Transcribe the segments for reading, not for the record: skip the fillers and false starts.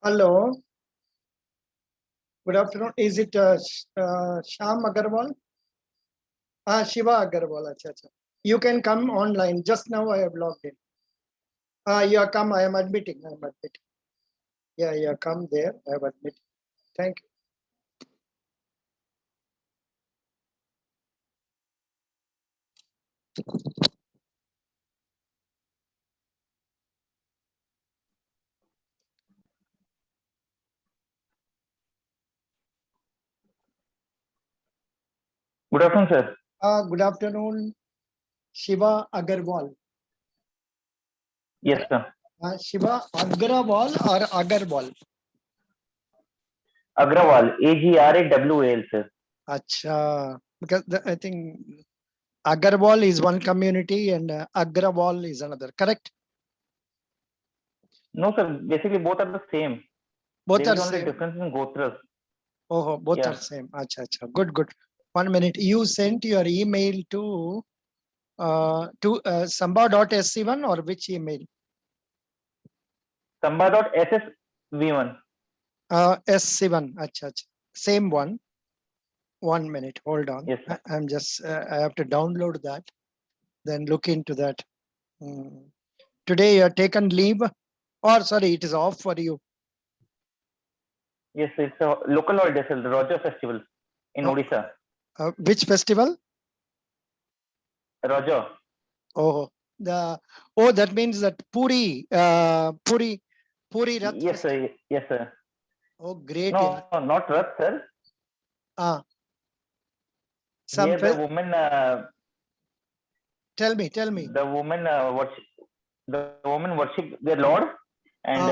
Hello, good afternoon. Is it Sham Agarwal? Shiva Agarwal. Acha, acha. You can come online. Just now I have logged in. You are come. I am admitting. I am admitting. Yeah, yeah. Come there. I have admitted. Thank you. Good afternoon, sir. Good afternoon, Shiva Agarwal. Yes, sir. Shiva Agrawal or Agarwal? Agrawal, Agrawal, sir. Acha, because I think Agarwal is one community and Agrawal is another. Correct? No, sir. Basically, both are the same. Both There are is only same. difference in Gotras. Oh, both Yeah. are same. Acha, acha. Good, good. 1 minute. You sent your email to samba.sc1 or which email? Samba.ssv1. SC1. Acha, acha. Same one. 1 minute. Hold on. Yes, sir. I'm just, I have to download that. Then look into that. Today you are taken leave or sorry, it is off for you. Yes, it's a local holiday, sir. The Raja festival in Oh. Odisha. Which festival? Raja. Oh, that means that Puri Rath Yes, festival. sir. Yes, sir. Oh, great. No, Yeah. not Rath, sir. Some Here the woman. tell me. The woman worship their Lord and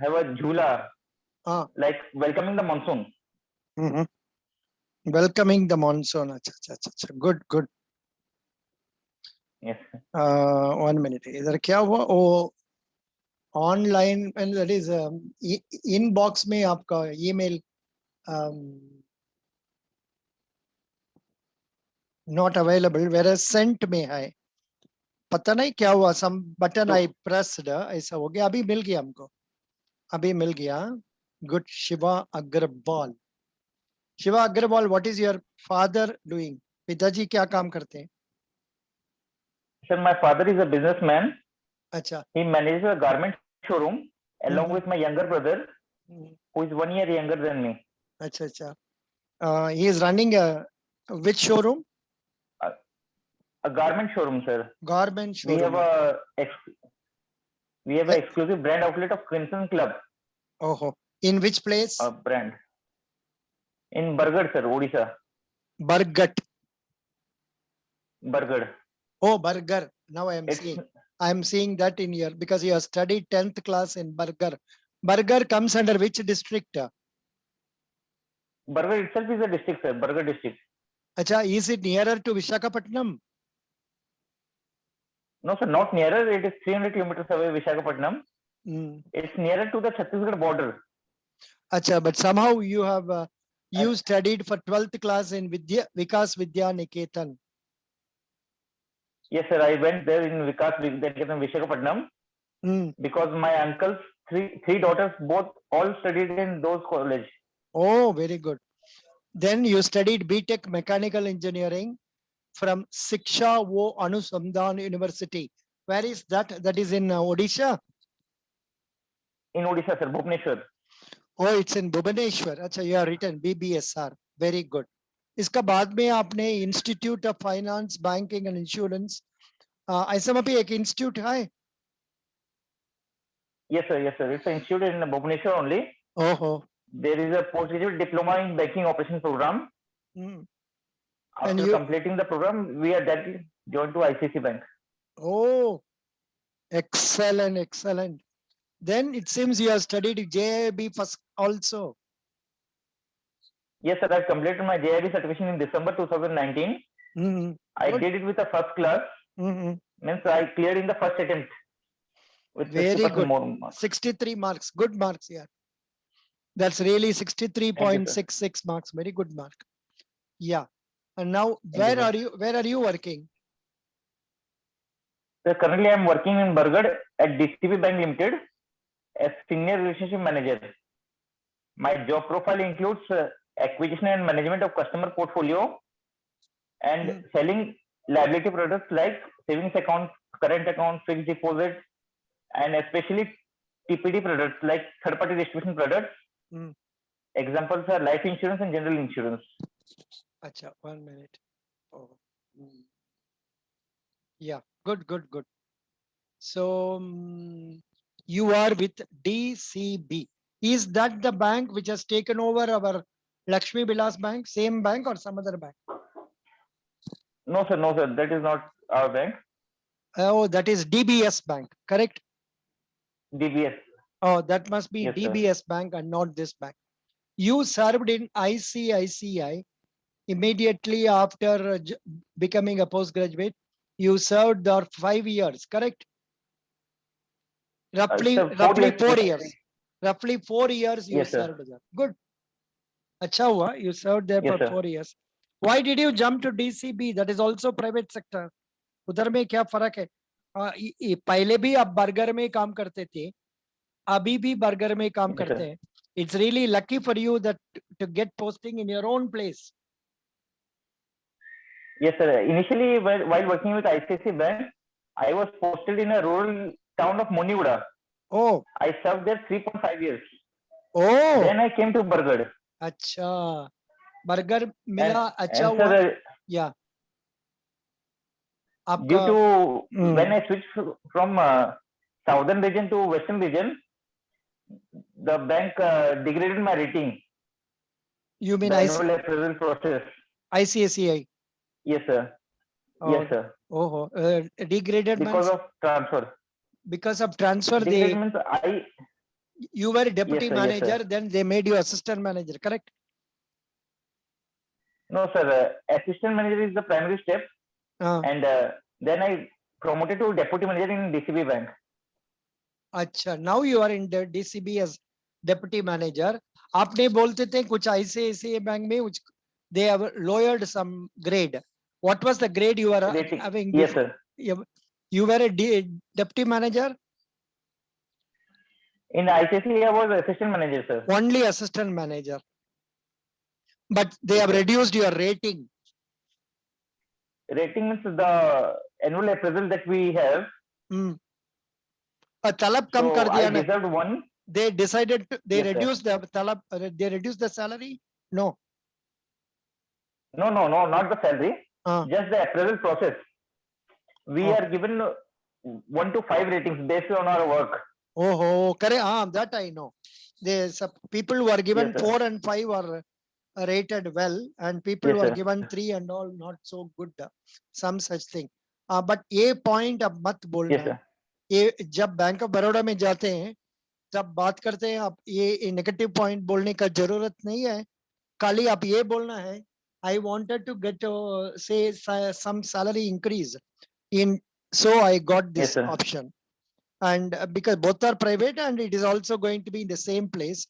have a jhula, like welcoming the monsoon. Welcoming the monsoon. Acha. Good. Yes. 1 minute. इधर क्या हुआ? Oh, online and that is inbox में आपका email not available. Whereas sent में है. पता नहीं क्या हुआ? Some button I pressed. ऐसा हो गया. अभी मिल गया हमको. अभी मिल गया. Good. Shiva Agarwal. Shiva Agarwal, what is your father doing? पिताजी क्या काम करते हैं? Sir, my father is a businessman. अच्छा. He manages a garment showroom along with my younger brother, who is 1 year younger than me. अच्छा. He is running which showroom? A garment showroom, sir. Garment showroom. We have an exclusive brand outlet of Crimson Club. Oh, in which place? A brand. In Bargarh, sir, Odisha. Bargarh. Oh, Bargarh. Now I am seeing that in here because you have studied 10th class in Bargarh. Bargarh comes under which district? Bargarh itself is a district, sir. Bargarh district. Acha, is it nearer to Visakhapatnam? No, sir, not nearer. It is 300 kilometers away, Visakhapatnam. It's nearer to the Chhattisgarh border. Acha, but somehow you have you studied for 12th class in Vikas Vidya Niketan. Yes, sir. I went there in Vikas Vidya Niketan, Visakhapatnam. Because my uncle's three daughters all studied in those college. Oh, very good. Then you studied BTech Mechanical Engineering from Shiksha Vo Anusandhan University. Where is that? That is in Odisha? In Odisha, sir, Bhubaneswar. Oh, it's in Bhubaneswar. Acha, you have written BBSR. Very good. इसका बाद में आपने Institute of Finance, Banking and Insurance. ऐसा में भी एक institute है? Yes, sir. It's an institute in Bhubaneswar only. Oh. There is a postgraduate diploma in banking operations program. After completing the program, we are directly joined to ICICI Bank. Oh, excellent. Then it seems you have studied JIB first also. Yes, sir. I completed my JIB certification in December 2019. I did it with a first class. Means I cleared in the first attempt. With very good. More marks. 63 marks. Good marks here. That's really 63.66 marks. Very good mark. Yeah. And now where are you working? So currently I am working in Bargarh at DCB Bank Limited. as senior relationship manager. My job profile includes acquisition and management of customer portfolio and selling liability products like savings account, current account, fixed deposit, and especially TPD products like third-party distribution products. Examples are life insurance and general insurance. Acha, 1 minute. Oh. Yeah, good. So you are with DCB. Is that the bank which has taken over our Lakshmi Vilas Bank? Same bank or some other bank? No, sir. That is not our bank. Oh, that is DBS Bank, correct? DBS. Oh, that must be Yes, DBS Bank and not this bank. You served in ICICI immediately after becoming a postgraduate. You served there 5 years, correct? Roughly 4 years. Roughly 4 years you served there. Good. Acha hua, you served there for 4 years. Why did you jump to DCB? That is also private sector. उधर में क्या फर्क है? पहले भी आप burger में काम करते थे, अभी भी बर्गर में काम करते हैं. It's really lucky for you that to get posting in your own place. Yes, sir. Initially, while working with ICICI Bank, I was posted in a rural town of Muniguda. Oh. I served there 3.5 years. Oh. Then I came to Bargarh. अच्छा. Bargarh मिला अच्छा हुआ. Yeah. Due to when I switched from southern region to western region, the bank degraded my rating. You mean annual appraisal process? ICICI? Yes, sir. Oh. Yes, sir. Oh, degraded because of transfer. Because of transfer, degraded means you were deputy manager, yes, then they made you assistant manager, correct? No, sir. Assistant manager is the primary step, and then I promoted to deputy manager in DCB Bank. अच्छा, now you are in the DCB as deputy manager. आपने बोलते थे कुछ ICICI bank में which they have lowered some grade. What was the grade you were having? Yes, sir. You were a deputy manager? In ICICI, I was assistant manager, sir. Only assistant manager. But they have reduced your rating. Rating means the annual appraisal that we have. तलब कम कर दिया ना. I deserved one. They decided to, they reduced the talab, they reduced the salary? No. No, not the salary. Just the appraisal process. We are given 1 to 5 ratings based on our work. Oh, correct. That I know. There's people who are given 4 and 5 are rated well, and people who are given 3 and all not so good. Some such thing. But ये point अब मत बोलना. ये जब bank of Baroda में जाते हैं जब बात करते हैं आप ये नेगेटिव पॉइंट बोलने का जरूरत नहीं है. खाली आप ये बोलना है I wanted to get say some salary increase in, so I got this option, and because both are private and it is also going to be in the same place,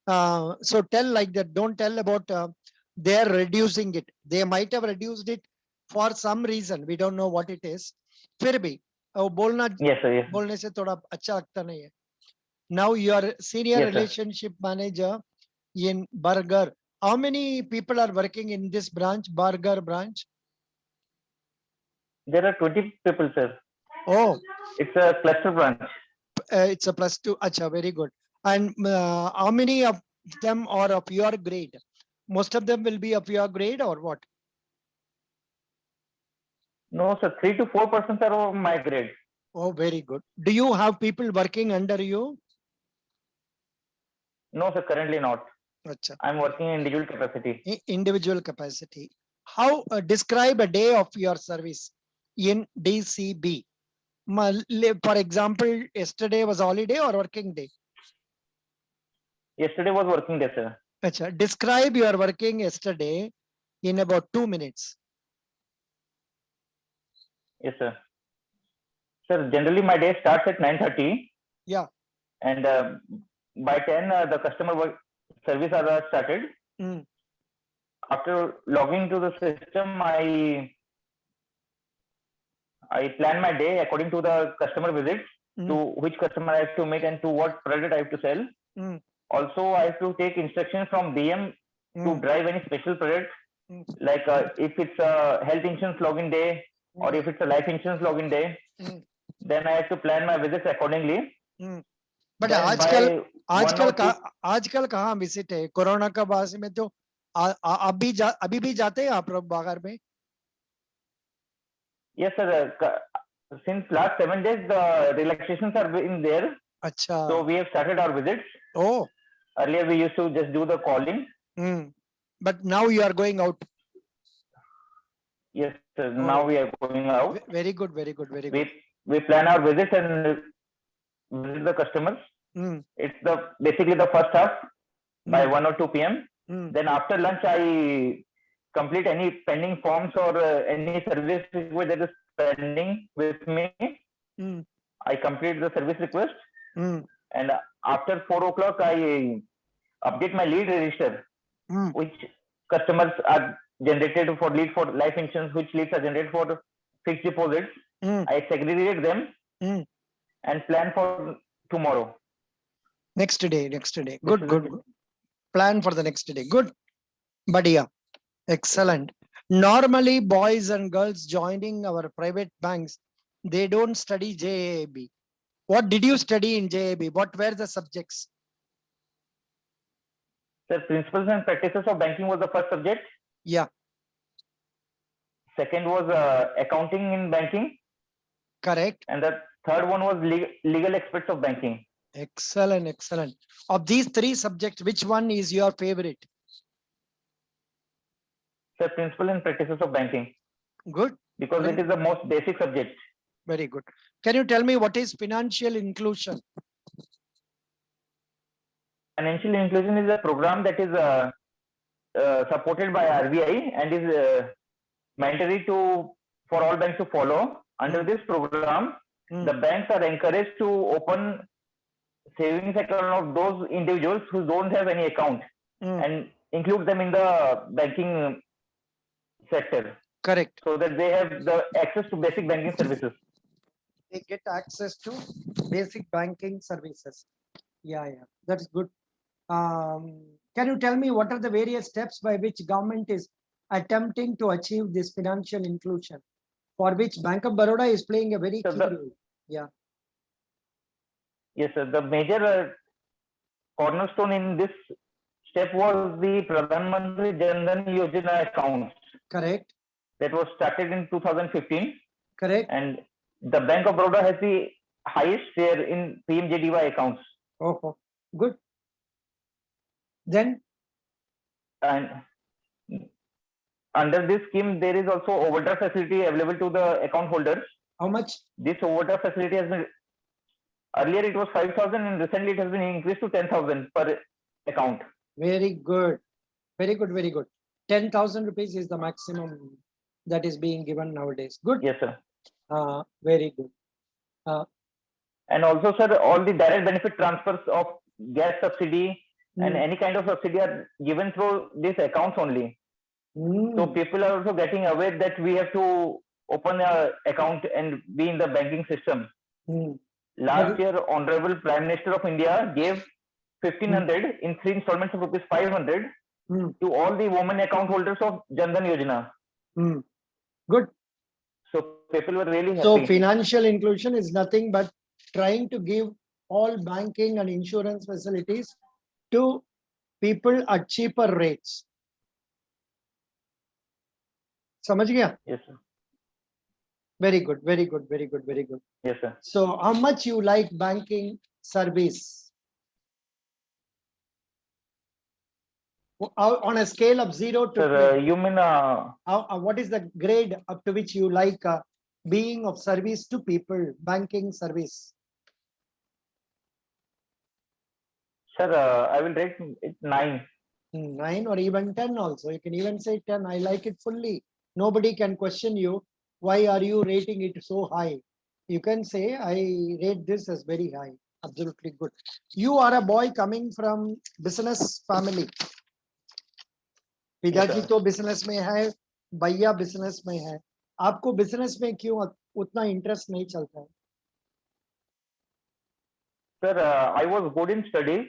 so tell like that. Don't tell about they are reducing it. They might have reduced it for some reason, we don't know what it is. फिर भी बोलना बोलने से थोड़ा अच्छा लगता नहीं है. Now you are senior relationship manager in Bargarh. How many people are working in this branch, Bargarh branch? There are 20 people, sir. Oh. It's a cluster branch. It's a +2. Acha, very good. And how many of them are of your grade? Most of them will be of your grade or what? No, sir. 3 to 4% are of my grade. Oh, very good. Do you have people working under you? No, sir. Currently not. Achha. I'm working in individual capacity. Individual capacity. How describe a day of your service in DCB? For example, yesterday was holiday or working day? Yesterday was working day, sir. Achha. Describe your working yesterday in about 2 minutes. Yes, sir. Sir, generally my day starts at 9:30. Yeah. And by 10, the customer service hours started. After logging to the system, I plan my day according to the customer visits. to which customer I have to make and to what product I have to sell. Mm. Also, I have to take instructions from BM to Mm. drive any special product, Mm. like if it's a health insurance login day or if it's a life insurance login day, Mm. then I have to plan my visits accordingly. But Then आजकल by one or two, आजकल कहाँ visit है? Corona का बाद में तो अभी भी जाते हैं आप लोग बाहर में? yes sir, since last 7 days the relaxations are in there, अच्छा. so we have started our visits. Oh. Earlier we used to just do the calling. But now you are going out. Yes sir, now we are going out. Very good, very good, very good. We plan our visits and visit the customers. It's basically the first half by 1 or 2 p.m. Then after lunch, I complete any pending forms or any service request that is pending with me. I complete the service request. And after 4 o'clock, I update my lead register, which customers are generated for lead for life insurance, which leads are generated for fixed deposits. I segregate them and plan for tomorrow. Next day. Good. Plan for the next day. Good. Badhiya. Excellent. Normally, boys and girls joining our private banks, they don't study JAB. What did you study in JAB? What were the subjects? The principles and practices of banking was the first subject. Yeah. Second was accounting in banking. Correct. And the third one was legal aspects of banking. Excellent. Of these three subjects, which one is your favorite? The principles and practices of banking. Good. Because it is the most basic subject. Very good. Can you tell me what is financial inclusion? Financial inclusion is a program that is supported by RBI and is mandatory for all banks to follow. Under this program, the banks are encouraged to open savings account of those individuals who don't have any account and include them in the banking sector. Correct. So that they have the access to basic banking services. They get access to basic banking services. Yeah. That's good. Can you tell me what are the various steps by which government is attempting to achieve this financial inclusion, for which Bank of Baroda is playing a very key role? Yeah. Yes, sir. The major cornerstone in this step was the Pradhan Mantri Jan Dhan Yojana accounts. Correct. That was started in 2015. Correct. And the Bank of Baroda has the highest share in PMJDY accounts. Oh, good. Then? And under this scheme, there is also overdraft facility available to the account holders. How much? This overdraft facility has been, earlier it was 5,000 and recently it has been increased to 10,000 per account. Very good. 10,000 rupees is the maximum that is being given nowadays. Good. Yes, sir. Very good. And also, sir, all the direct benefit transfers of gas subsidy and any kind of subsidy are given through these accounts only. So people are also getting aware that we have to open an account and be in the banking system. Last year, Honorable Prime Minister of India gave 1,500 in 3 installments of rupees 500 to all the women account holders of Jan Dhan Yojana. Good. So people were really happy. So financial inclusion is nothing but trying to give all banking and insurance facilities to people at cheaper rates. समझ गया? Yes, sir. Very good. Yes, sir. So how much you like banking service? On a scale of 0 to Sir, you mean what is the grade up to which you like being of service to people, banking service? Sir, I will rate it 9. 9 or even 10 also. You can even say 10. I like it fully. Nobody can question you. Why are you rating it so high? You can say, I rate this as very high. Absolutely good. You are a boy coming from business family. पिताजी तो business में है, भैया business में है. आपको business में क्यों उतना इंटरेस्ट नहीं चलता है? Sir, I was good in studies,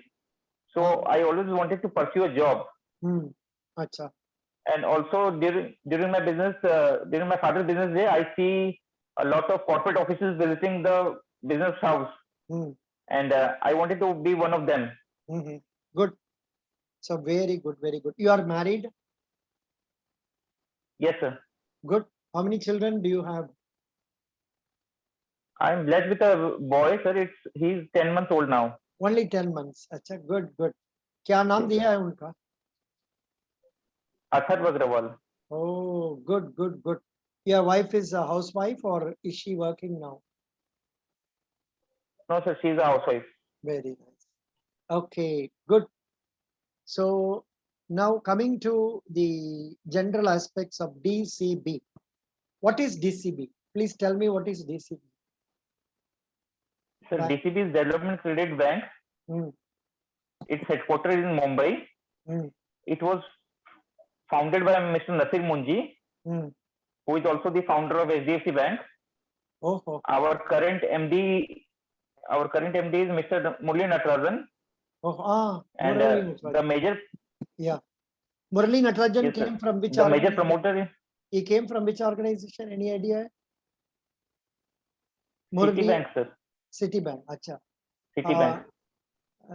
so I always wanted to pursue a job. Acha. And also during my business, during my father's business day, I see a lot of corporate officers visiting the business house, and I wanted to be one of them. Good. So very good, very good. You are married? Yes, sir. Good. How many children do you have? I'm blessed with a boy, sir. He's 10 months old now. Only 10 months. Acha, good, good. क्या नाम दिया है उनका? Athar Agrawal. Oh, good, good, good. Your wife is a housewife or is she working now? No, sir, she's a housewife. Very nice. Okay, good. So now coming to the general aspects of DCB. What is DCB? Please tell me what is DCB. Sir, Bank. DCB is Development Credit Bank. It's headquartered in Mumbai. It was founded by Mr. Nasir Munji, who is also the founder of HDFC Bank. Our current MD is Mr. Murali Natarajan. And the major, Murali Natarajan yes, came from which the major organization? promoter, He came from which organization? Any idea? Citibank, sir. Citibank. Acha. Citibank.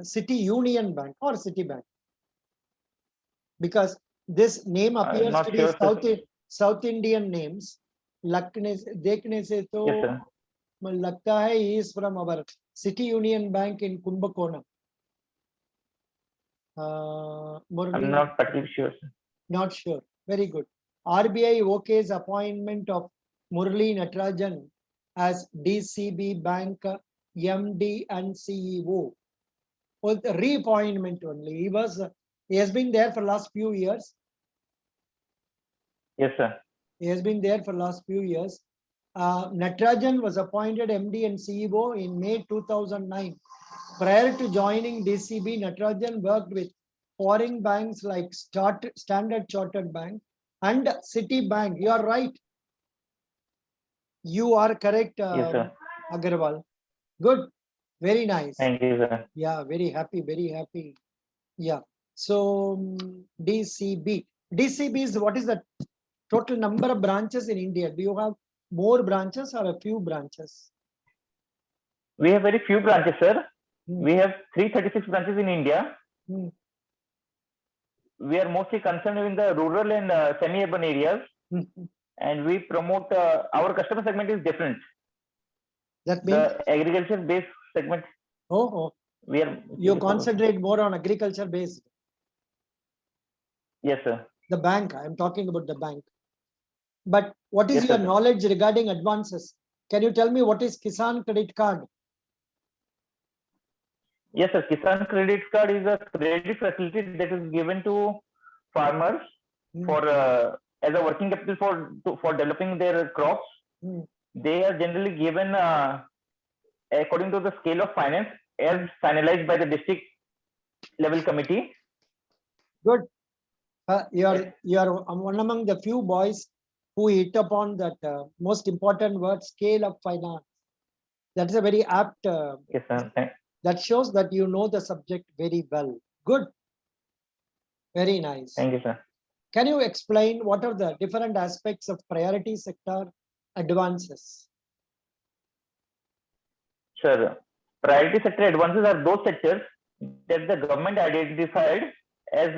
City Union Bank or Citibank? Because this name appears not to be sure, South Indian names. देखने से तो Yes, sir. लगता है he is from our City Union Bank in Kumbhakonam. I'm not particularly sure, sir. Not sure. Very good. RBI OK's appointment of Murali Natarajan as DCB Bank MD and CEO. Well, reappointment only. He has been there for last few years. Yes, sir. He has been there for last few years. Natarajan was appointed MD and CEO in May 2009. Prior to joining DCB, Natarajan worked with foreign banks like Standard Chartered Bank and Citibank. You are right. You are correct, Yes, sir. Agarwal. Good. Very nice. Thank you, sir. Yeah, very happy, very happy. Yeah. So DCB. DCB is what is the total number of branches in India? Do you have more branches or a few branches? We have very few branches, sir. We have 336 branches in India. We are mostly concerned in the rural and semi-urban areas. And we promote, our customer segment is different. That means the agriculture-based segment. You concentrate more on agriculture based. Yes, sir. The bank, I am talking about the bank. But what is Yes, your sir. knowledge regarding advances? Can you tell me what is Kisan Credit Card? Yes, sir. Kisan Credit Card is a credit facility that is given to farmers for as a working capital for developing their crops. They are generally given according to the scale of finance as finalized by the district level committee. Good. You are one among the few boys who hit upon that most important word, scale of finance. That's a very apt. Yes, sir. That shows that you know the subject very well. Good. Very nice. Thank you, sir. Can you explain what are the different aspects of priority sector advances? Sure. Priority sector advances are those sectors that the government identified as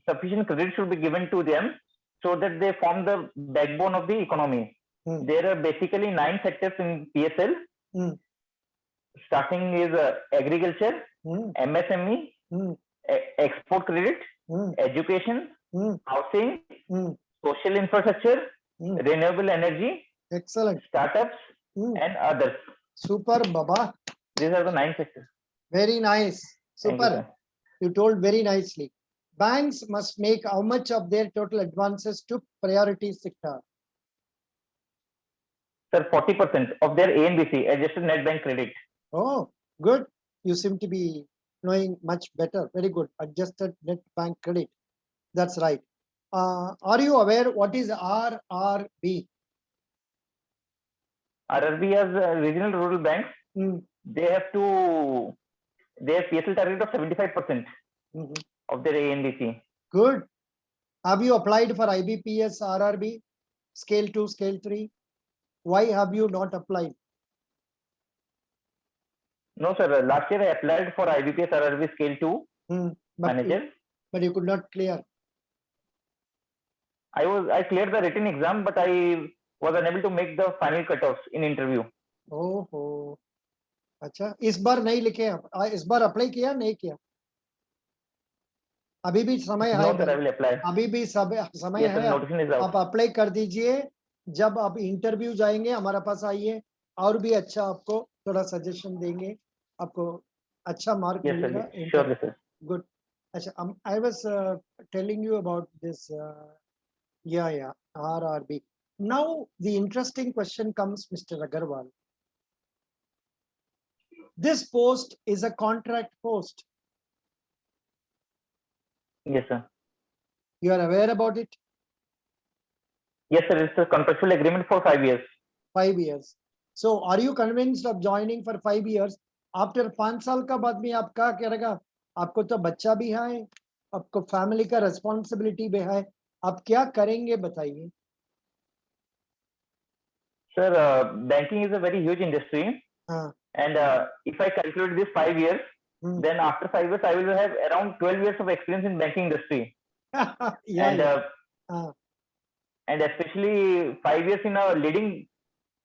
sufficient credit should be given to them so that they form the backbone of the economy. There are basically 9 sectors in PSL. Starting is agriculture, MSME, export credit, education, housing, social infrastructure, renewable energy, excellent, startups, and others. Super, Baba. These are the 9 sectors. Very nice. Super. You told very nicely. Banks must make how much of their total advances to priority sector? Sir, 40% of their ANBC, adjusted net bank credit. Oh, good. You seem to be knowing much better. Very good. Adjusted net bank credit. That's right. Are you aware what is RRB? RRB as regional rural banks. they have PSL target of 75% Mhm. of their ANBC. Good. Have you applied for IBPS, RRB, scale 2, scale 3? Why have you not applied? No, sir. Last year I applied for IBPS RRB Scale 2 But manager. you could not clear. I cleared the written exam, but I was unable to make the final cutoffs in interview. ओहो, अच्छा इस बार नहीं लिखे आप, इस बार apply किया नहीं किया? अभी भी समय No, है sir. I भाई, will apply. अभी भी समय Yes, sir. है, Notification is out. आप अप्लाई कर दीजिए. जब आप इंटरव्यू जाएंगे हमारे पास आइए, और भी अच्छा आपको थोड़ा सजेशन देंगे, आपको अच्छा मार्क Yes, sir. मिलेगा. Surely, sir. Good. अच्छा, I was telling you about this. Yeah, RRB. Now the interesting question comes, Mr. Agarwal. This post is a contract post. Yes, sir. You are aware about it? Yes, sir. It's a contractual agreement for 5 years. 5 years. So are you convinced of joining for 5 years? After 5 साल का बाद में आप क्या करेगा? आपको तो बच्चा भी है, आपको फैमिली का रिस्पांसिबिलिटी भी है, आप क्या करेंगे बताइए? Sir, banking is a very huge industry. And if I calculate this 5 years, then after 5 years, I will have around 12 years of experience in banking industry. And especially 5 years in a leading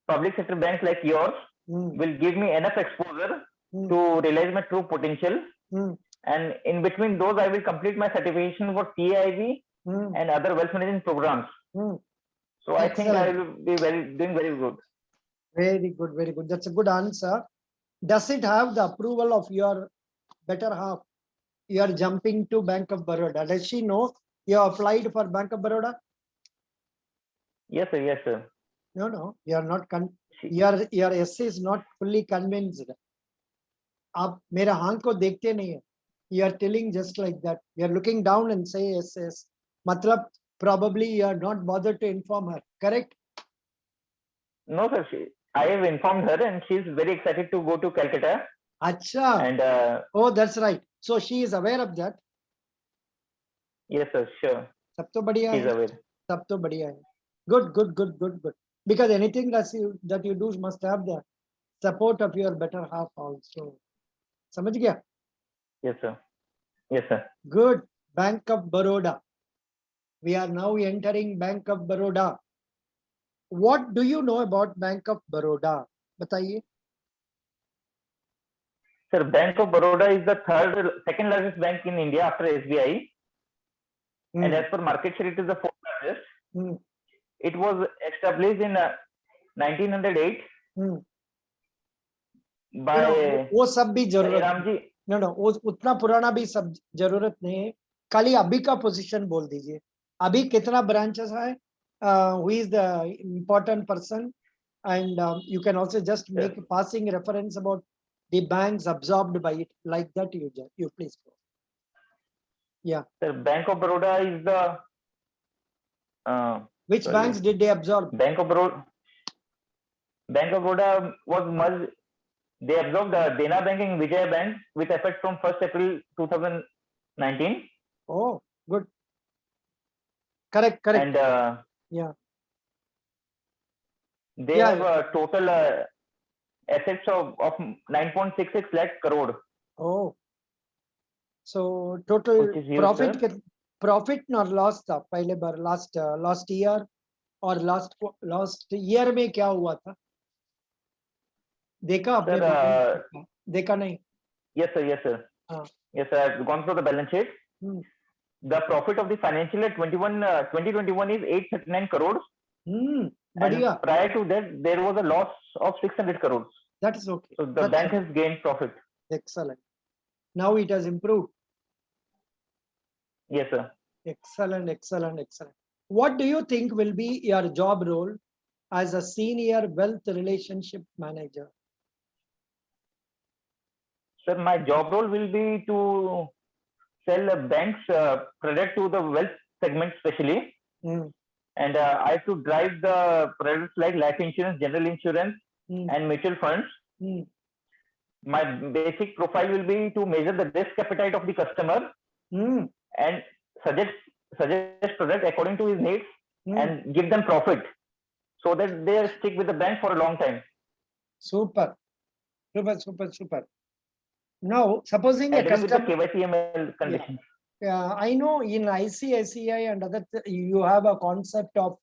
public sector bank like yours will give me enough exposure to realize my true potential. And in between those, I will complete my certification for CAIB and other wealth management programs. So I think I will be doing very good. Very good, very good. That's a good answer. Does it have the approval of your better half? You are jumping to Bank of Baroda. Does she know you applied for Bank of Baroda? Yes, sir. Yes, sir. No. You are not. Your essay is not fully convinced. आप मेरा हाथ को देखते नहीं है. You are telling just like that. You are looking down and say yes. मतलब probably you are not bothered to inform her. Correct? No, sir. I have informed her, and she is very excited to go to Calcutta. Acha. And oh, that's right. So she is aware of that. Yes, sir. Sure. सब तो बढ़िया She is है. aware. सब तो बढ़िया है. Good. Because anything that you do must have the support of your better half also. समझ गया? Yes, sir. Yes, sir. Good. Bank of Baroda. We are now entering Bank of Baroda. What do you know about Bank of Baroda? बताइए. Sir, Bank of Baroda is the second largest bank in India after SBI. And as per market share, it is the fourth largest. It was established in 1908 by वो सब भी जरूरत Ramji. No, उतना पुराना भी सब जरूरत नहीं है. खाली अभी का पोजीशन बोल दीजिए. अभी कितना ब्रांचेस है? Who is the important person? And you can also just make a passing reference about the banks absorbed by it. Like that, you please go. Yeah. Sir, Bank of Baroda is the which banks did they absorb? Bank of Baroda was merged. They absorbed Dena Bank and Vijaya Bank with effect from 1st April 2019. Oh, good. Correct. And yeah. They have a total assets of 9.66 lakh crore. Oh. So total profit or loss था पहले बार last year और last year में क्या हुआ था? देखा आपने? देखा नहीं? Yes, sir. Yes, sir. Yes, sir. I've gone through the balance sheet. The profit of the financial year 2021 is 839 crores. And prior to that, there was a loss of 600 crores. That is okay. So the bank has gained profit. Excellent. Now it has improved. Yes, sir. Excellent. What do you think will be your job role as a senior wealth relationship manager? Sir, my job role will be to sell a bank's product to the wealth segment especially. And I have to drive the products like life insurance, general insurance, and mutual funds. my basic profile will be to measure the risk appetite of the customer and suggest product according to his needs and give them profit so that they stick with the bank for a long time. Super. Now, supposing a Agreeing with the customer, KYC-ML conditions. I know in ICICI and other, you have a concept of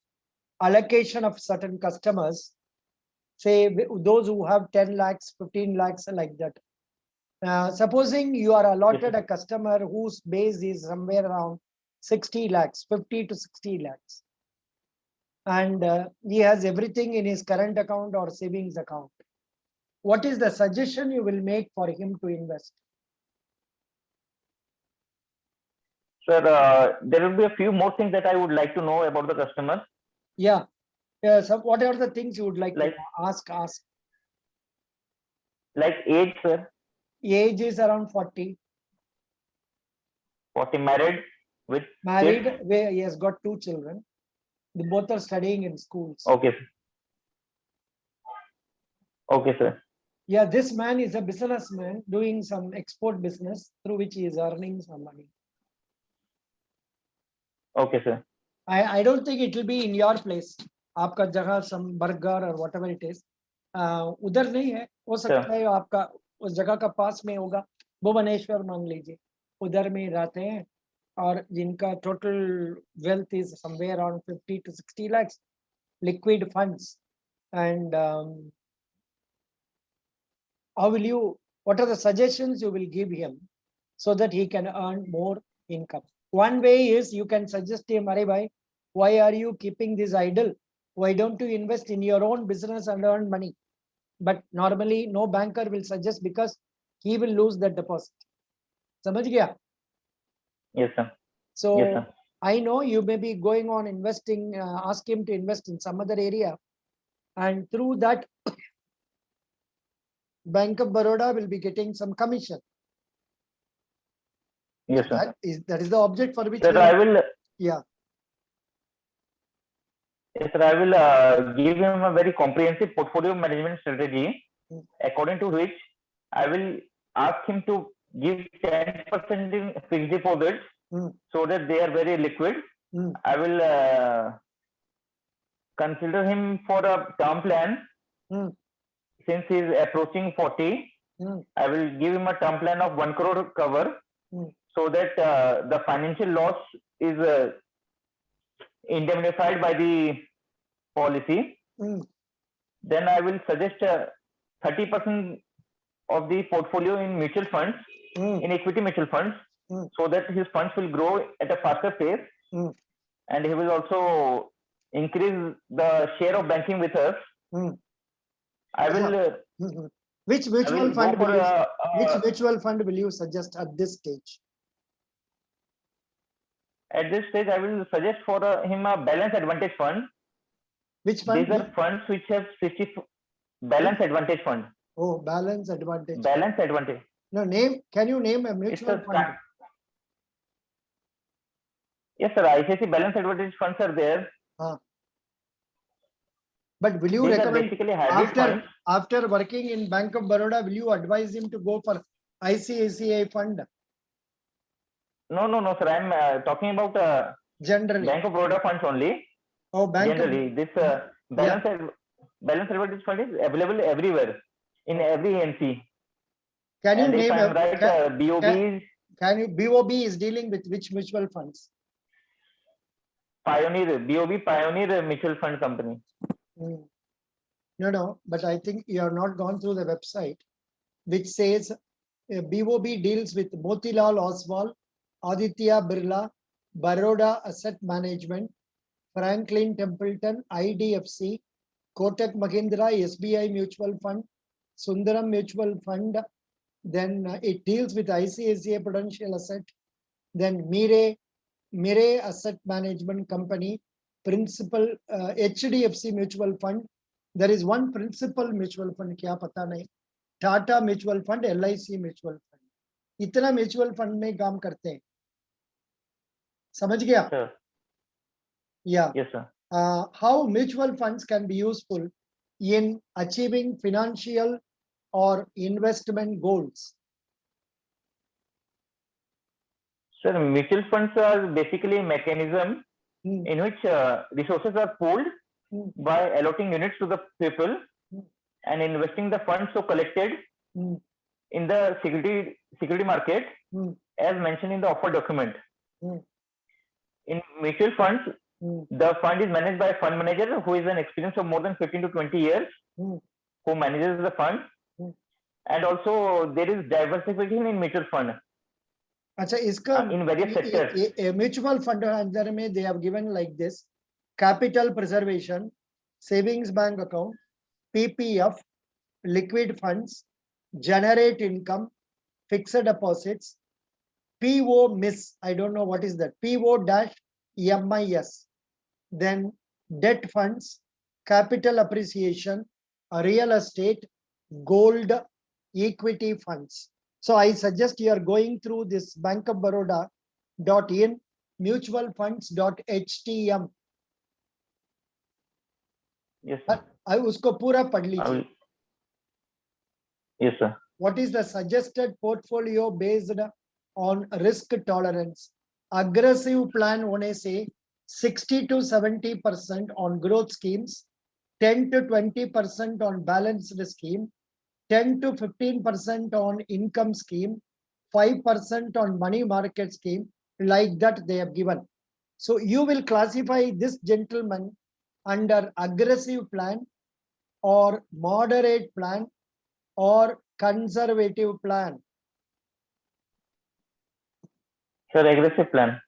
allocation of certain customers, say those who have 10 lakhs, 15 lakhs, like that. Supposing you are allotted a customer whose base is somewhere around 60 lakhs, 50 to 60 lakhs. And he has everything in his current account or savings account. What is the suggestion you will make for him to invest? Sir, there will be a few more things that I would like to know about the customer. Yeah. So what are the things you would like to ask? Like age, sir. Age is around 40. 40, married with Married, kids? where he has got 2 children. They both are studying in schools. Okay. Okay, sir. Yeah, this man is a businessman doing some export business through which he is earning some money. Okay, sir. I don't think it will be in your place. आपका जगह some burger or whatever it is. उधर नहीं है, हो सकता है आपका उस जगह का पास में होगा. भुवनेश्वर मान लीजिए, उधर में रहते हैं और जिनका total wealth is somewhere around 50 to 60 lakhs liquid funds. And how will you, what are the suggestions you will give him so that he can earn more income? One way is you can suggest him, Are bhai, why are you keeping this idle? Why don't you invest in your own business and earn money? But normally no banker will suggest because he will lose that deposit. Samajh gaya? Yes, sir. So yes, sir. I know you may be going on investing, ask him to invest in some other area. And through that, Bank of Baroda will be getting some commission. Yes, sir. That is the object for which. Sir, I will. Yeah. Yes, sir. I will give him a very comprehensive portfolio management strategy, according to which I will ask him to give 10% in fixed deposits so that they are very liquid. I will consider him for a term plan. Since he is approaching 40, I will give him a term plan of 1 crore cover so that the financial loss is indemnified by the policy. Then I will suggest 30% of the portfolio in mutual funds, in equity mutual funds, so that his funds will grow at a faster pace, and he will also increase the share of banking with us. I will. Which mutual fund will you, which mutual fund will you suggest at this stage? At this stage, I will suggest for him a balance advantage fund. Which fund? These are funds which have 60 balance advantage fund. Oh, balance advantage. Balance advantage. No, name. Can you name a mutual fund? Yes, sir. ICICI balance advantage funds are there. But will you These recommend after working in Bank of Baroda, will you advise him to go for ICICI fund? No, sir. I'm talking about generally Bank of Baroda funds only. Oh, generally, this balance advantage fund is available everywhere in every NC. Can you name? If I'm right, BOB. Can you? BOB is dealing with which mutual funds? Pioneer, BOB Pioneer Mutual Fund Company. No, but I think you have not gone through the website, which says BOB deals with Motilal Oswal, Aditya Birla, Baroda Asset Management, Franklin Templeton, IDFC, Kotak Mahindra, SBI Mutual Fund, Sundaram Mutual Fund. Then it deals with ICICI Prudential Asset. Then Mire Asset Management Company, Principal HDFC Mutual Fund. There is one principal mutual fund, kya pata nahi. Tata Mutual Fund, LIC Mutual Fund. इतना mutual fund में काम करते हैं. समझ गया? Sir. Yeah. Yes, sir. How mutual funds can be useful in achieving financial or investment goals? Sir, mutual funds are basically a mechanism Hmm. in which resources are pooled Hmm. by allotting units to the people Hmm. and investing the funds so collected Hmm. in the security market Hmm. as mentioned in the offer document. Hmm. In mutual funds, Hmm. the fund is managed by a fund manager who is an experience of more than 15 to 20 years, Hmm. who manages the fund. Hmm. And also there is diversification in mutual fund अच्छा इसका in various sectors. Mutual fund अंदर में they have given like this: capital preservation, savings bank account, PPF, liquid funds, generate income, fixed deposits, PO miss, I don't know what is that, PO dash MIS, then debt funds, capital appreciation, real estate, gold, equity funds. So I suggest you are going through this Bank of Baroda.in, mutualfunds.htm. Yes, sir. I उसको पूरा पढ़ I लीजिए. will. Yes, sir. What is the suggested portfolio based on risk tolerance? Aggressive plan होने से 60 to 70% on growth schemes, 10 to 20% on balanced scheme, 10 to 15% on income scheme, 5% on money market scheme, like that they have given. So you will classify this gentleman under aggressive plan or moderate plan or conservative plan. Sir, aggressive plan.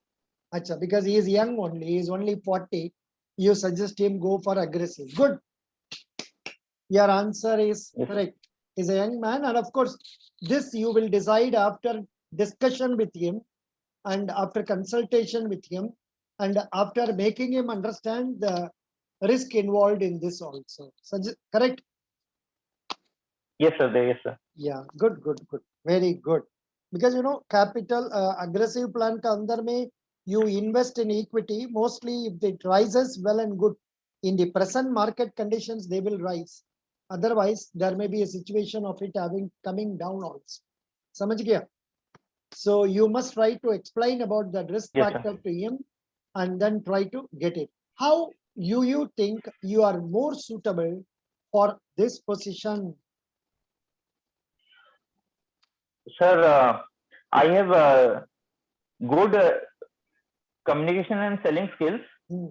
Acha, because he is young only, he is only 40. You suggest him go for aggressive. Good. Your answer is Yes. correct. He's a young man, and of course, this you will decide after discussion with him and after consultation with him and after making him understand the risk involved in this also. Correct? Yes, sir. Yes, sir. Yeah, good, good, good. Very good. Because you know, capital aggressive plan ka andar mein you invest in equity, mostly if it rises, well and good. In the present market conditions, they will rise. Otherwise, there may be a situation of it having coming down also. Samajh gaya? So you must try to explain about the risk Yes, sir. factor to him and then try to get it. How you think you are more suitable for this position? Sir, I have good communication and selling skills. Hmm.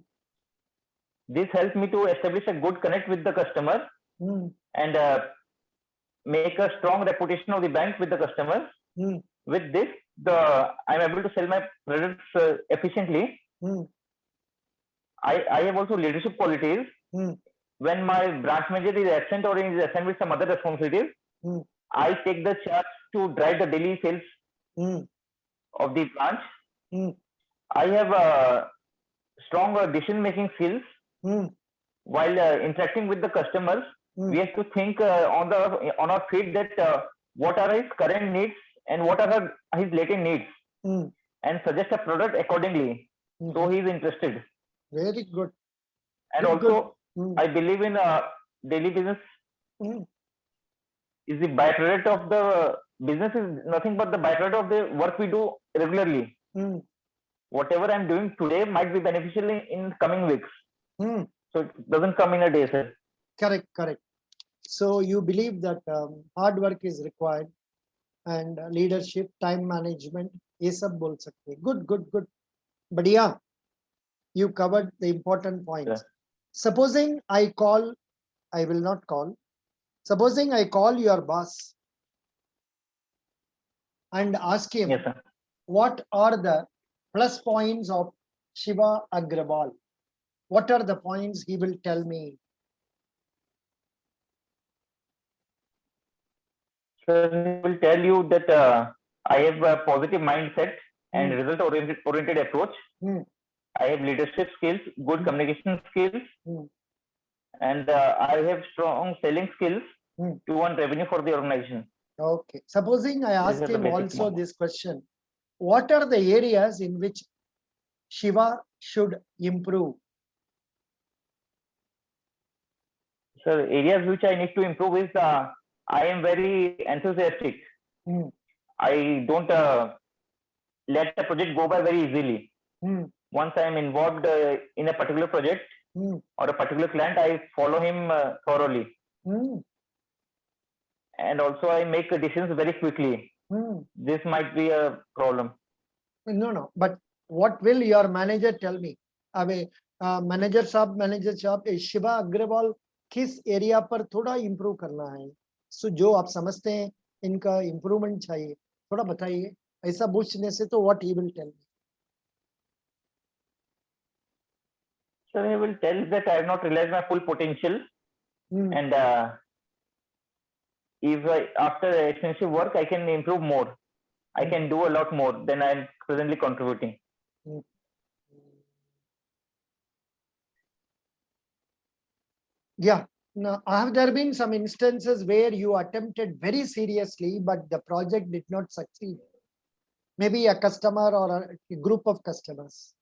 This helps me to establish a good connect with the customer Hmm. and make a strong reputation of the bank with the customers. Hmm. With this, I'm able to sell my products efficiently. Hmm. I have also leadership qualities. Hmm. When my branch manager is absent or is assigned with some other responsibilities, Hmm. I take the charge to drive the daily sales Hmm. of the branch. Hmm. I have strong decision-making skills. Hmm. While interacting with the customers, Hmm. we have to think on our feet that what are his current needs and what are his latent needs, Hmm. and suggest a product accordingly. Hmm. So he is interested. Very good. And Good, good. also, Hmm. I believe in daily business Hmm. is the byproduct of the business is nothing but the byproduct of the work we do regularly. Hmm. Whatever I'm doing today might be beneficial in coming weeks. Hmm. So it doesn't come in a day, sir. Correct, correct. So you believe that hard work is required and leadership, time management, ये सब बोल सकते हैं. Good, good, good. But yeah, you covered the important points. Yeah. Supposing I will not call. Supposing I call your boss and ask him Yes, sir. what are the plus points of Shiva Agrawal. What are the points he will tell me? Sir, he will tell you that I have a positive mindset and Hmm. result-oriented approach. Hmm. I have leadership skills, good communication skills, Hmm. and I have strong selling skills Hmm. to earn revenue for the organization. Okay. Supposing I These ask are the him basic also points. this question, what are the areas in which Shiva should improve? Sir, areas which I need to improve is I am very enthusiastic. Hmm. I don't let a project go by very easily. Hmm. Once I am involved in a particular project Hmm. or a particular client, I follow him thoroughly, Hmm. and also I make decisions very quickly. Hmm. This might be a problem. No, but what will your manager tell me? अबे manager साहब शिवा अग्रवाल किस area पर थोड़ा improve करना है, सो जो आप समझते हैं इनका इम्प्रूवमेंट चाहिए, थोड़ा बताइए. ऐसा पूछने से तो what he will tell me. So I will tell that I have not realized my full potential, and if after extensive work I can improve more. I can do a lot more than I am presently contributing. Yeah. Now, have there been some instances where you attempted very seriously, but the project did not succeed? Maybe a customer or a group of customers.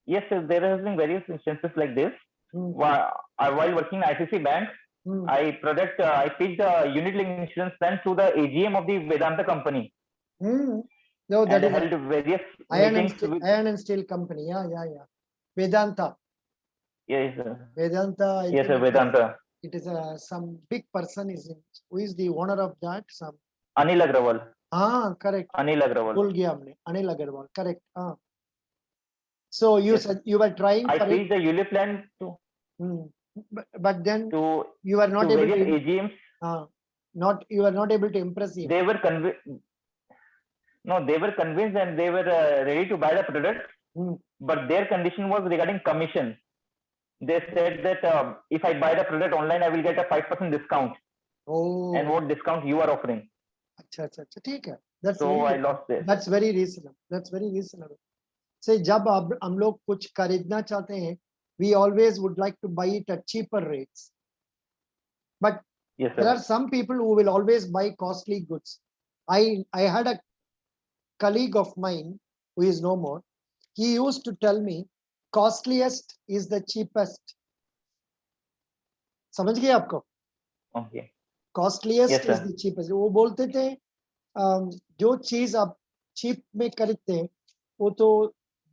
Yes, sir, there has been various instances like this. Hmm. While working in ICC Bank, Hmm. I pitched a unit-linked insurance plan to the AGM of the Vedanta company, Hmm. No, that and I is held various iron meetings with. and steel company. Yeah. Vedanta. Yes, sir. Vedanta. I Yes, think sir, Vedanta. it is some big person who is the owner of that. Some. Anil Agrawal. Correct. Anil Agrawal. भूल गया हमने. Anil Agarwal. Correct. So you Yes. said you were trying I for it. pitched the ULIP plan to But then to you were not to able various to. AGMs. You were not able to impress him. They were convinced. No, they were convinced and they were ready to buy the product. Hmm. But their condition was regarding commission. They said that if I buy the product online, I will get a 5% discount. Oh. And what discount you are offering? अच्छा, ठीक है. That's So very, I lost this. That's very reasonable. That's very reasonable. Say जब हम लोग कुछ खरीदना चाहते हैं, we always would like to buy it at cheaper rates. But Yes, there sir. are some people who will always buy costly goods. I had a colleague of mine who is no more. He used to tell me, costliest is the cheapest. समझ गए आपको? Okay. Costliest Yes, is sir. the cheapest. वो बोलते थे जो चीज आप cheap में खरीदते हैं वो तो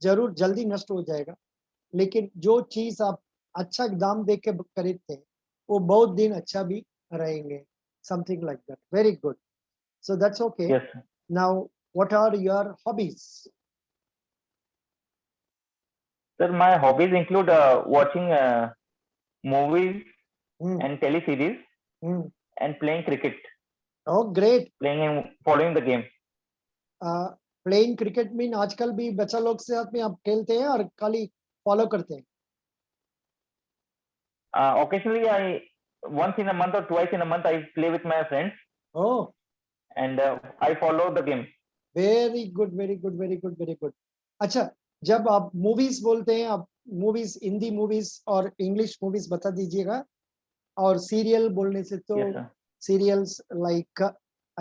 जरूर जल्दी नष्ट हो जाएगा, लेकिन जो चीज आप अच्छा दाम दे के खरीदते हैं वो बहुत दिन अच्छा भी रहेंगे. Something like that. Very good. So that's okay. Yes, sir. Now, what are your hobbies? Sir, my hobbies include watching movies Hmm. and teleseries Hmm. and playing cricket, Oh, great. playing and following the game. Playing cricket mean आजकल भी बच्चा लोग से साथ में आप खेलते हैं और खाली फॉलो करते हैं? Occasionally, once in a month or twice in a month, I play with my friends. Oh. And I follow the game. Very good, very good, very good, very good. अच्छा, जब आप मूवीज बोलते हैं, आप movies Hindi movies और English movies बता दीजिएगा, और सीरियल बोलने से तो Yes, sir. सीरियल्स लाइक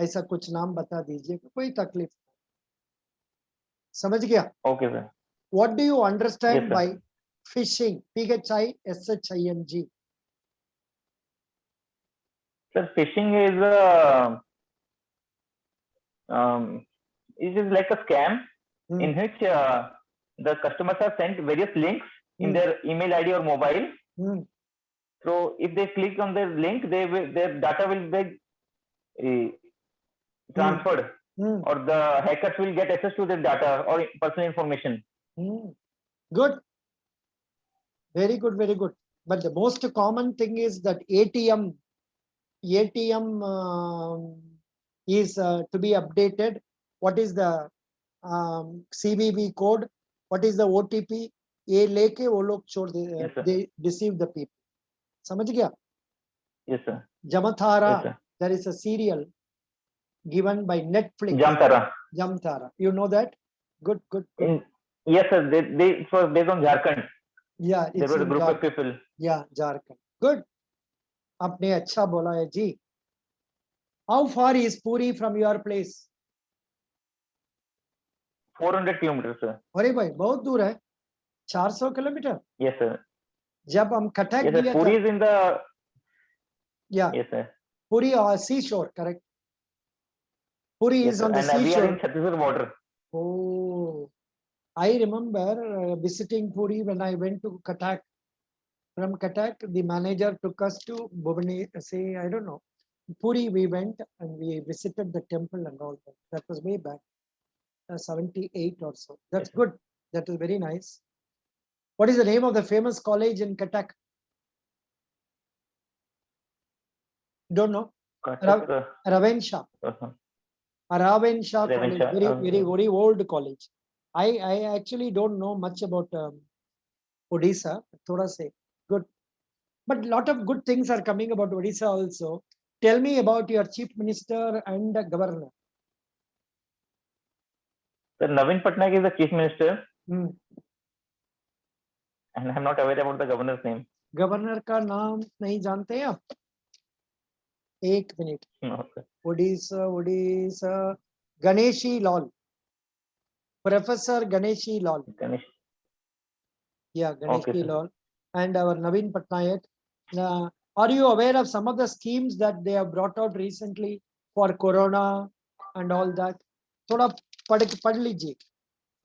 ऐसा कुछ नाम बता दीजिएगा, कोई तकलीफ. समझ गया? Okay, sir. What do you understand Yes, sir. by fishing? PHISHING. Sir, fishing is it is like a scam in which the customers are sent various links in their email ID or mobile. So if they click on their link, their data will be transferred, or the hackers will get access to their data or personal information. Good. Very good, very good. But the most common thing is that ATM is to be updated. What is the CVV code? What is the OTP? ये लेके वो लोग छोड़ दे. Yes, sir. They deceive the people. समझ गया? Yes, sir. Jamthara. Yes, sir. There is a serial given by Netflix. Jamtara. Jamtara. You know that? Good, good, good. Yes, sir. It was based on Jharkhand. Yeah, There it's were a in group of Jharkhand. people. Yeah, Jharkhand. Good. आपने अच्छा बोला है जी. How far is Puri from your place? 400 kilometers, sir. अरे भाई बहुत दूर है. 400 kilometre. Yes, sir. जब हम कटक Yes, sir. गया Puri था, is in the. या Yes, sir. Puri sea shore, correct, Puri Yes, is sir. On the And sea we are in शोर. Chhattisgarh border. Oh, I remember visiting Puri when I went to Cuttack. From Cuttack, the manager took us to Bhubaneswar, say, I don't know, Puri we went and we visited the temple and all that. That was way back, 78 or so. That's Yes, sir. good. That is very nice. What is the name of the famous college in Cuttack? Don't know. Cuttack, Raven Shah. uh-huh. Raven Shah Raven College. Shah, Very old college. I actually don't know much about Odisha. Thoda say good. But lot of good things are coming about Odisha also. Tell me about your chief minister and governor. Sir, Navin Patnaik is the chief minister, Hmm. and I'm not aware about the governor's name. Governor का नाम नहीं जानते हैं आप? एक minute. No, sir. Orissa Ganeshi Lal, professor Ganeshi Lal. Ganesh. Yeah, Okay, Ganeshi sir. Lal and our Naveen Patnaik. Are you aware of some of the schemes that they have brought out recently for Corona and all that? थोड़ा पढ़ लीजिए.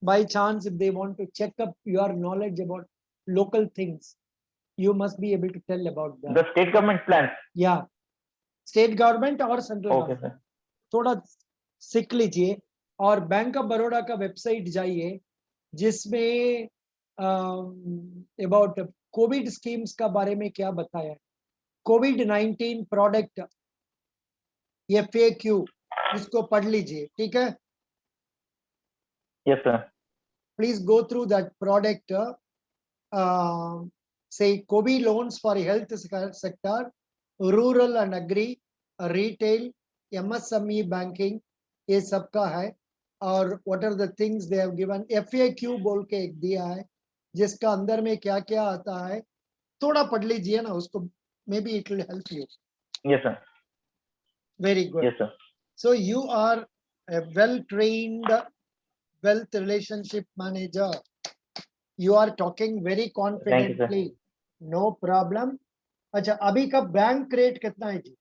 By chance, if they want to check up your knowledge about local things, you must be able to tell about that. The state government plans. Yeah, state government or central Okay, government. sir. थोड़ा सीख लीजिए और bank of Baroda का website जाइए जिसमें about Covid schemes का बारे में क्या बताया है. कोविड-19 प्रोडक्ट FAQ, इसको पढ़ लीजिए, ठीक है. Yes, sir. Please go through that product. Say COVID loans for health sector, rural and agri, retail, MSME banking, ये सबका है. और what are the things they have given, FAQ बोल के एक दिया है जिसका अंदर में क्या क्या आता है. थोड़ा पढ़ लीजिए ना उसको, maybe it will help you. Yes, sir. Very good. Yes, sir. So you are a well-trained wealth relationship manager. You are talking very confidently. No problem. अच्छा, अभी का बैंक रेट कितना है जी?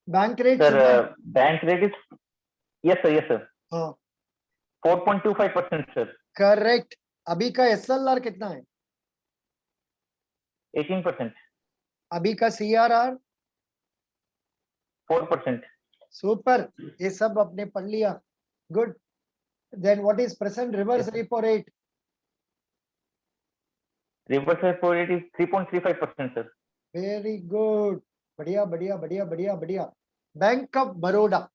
Bank rate Sir, bank rate is. Yes, sir. Yes, sir. हाँ 4.25%, sir. Correct. अभी का SLR कितना है? 18%. अभी का CRR? 4%. सुपर. ये सब आपने पढ़ लिया. Good. Then what is present reverse repo rate? Reverse repo rate is 3.35%, sir. Very good. बढ़िया बढ़िया बढ़िया बढ़िया बढ़िया. Bank of Baroda.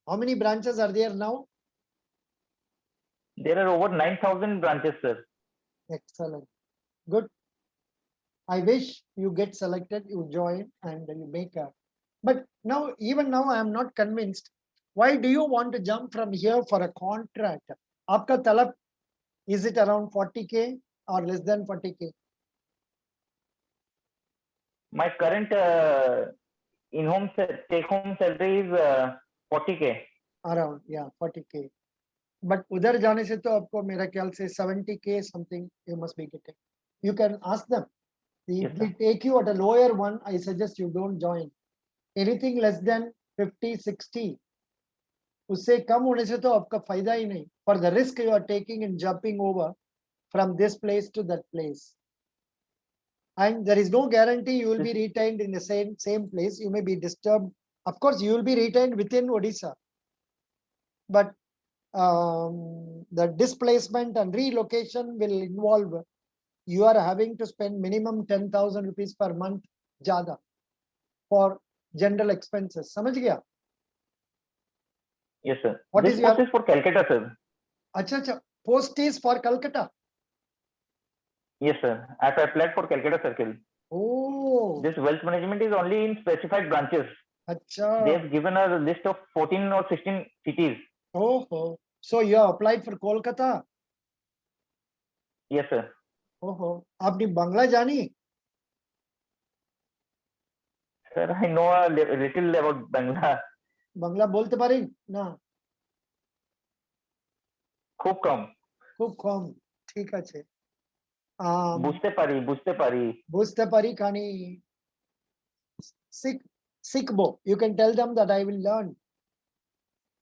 How many branches are there now? There are over 9,000 branches, sir. Excellent. Good. I wish you get selected, you join and you make a. But now, even now, I am not convinced. Why do you want to jump from here for a contract? आपका तलब, is it around 40K or less than 40K? My current take-home salary is 40K. Around, yeah, 40K. But उधर जाने से तो आपको मेरा ख्याल से 70K something you must be getting. You can ask them. If Yes, they sir. take you at a lower one, I suggest you don't join. Anything less than 50, 60, उससे कम होने से तो आपका फायदा ही नहीं. For the risk you are taking in jumping over from this place to that place. And there is no guarantee you will be retained in the same place. You may be disturbed. Of course, you will be retained within Odisha. But the displacement and relocation will involve you are having to spend minimum 10,000 rupees per month ज़्यादा for general expenses. समझ गया? Yes, sir. What This is post your- is for Calcutta, sir. अच्छा अच्छा, post is for Calcutta. Yes, sir. I have applied for Calcutta Circle. Oh, This wealth management is only in specified branches. They अच्छा. have given a list of 14 or 16 cities. Oh, so you have applied for Kolkata. Yes, sir. Oh, आपने बंगला जानी? Sir, I know a little about Bangla. Bangla বলতে পারেন না? খুব কম. খুব কম. ঠিক আছে. বুঝতে পারি বুঝতে পারি খানি শিখবো, you can tell them that I will learn,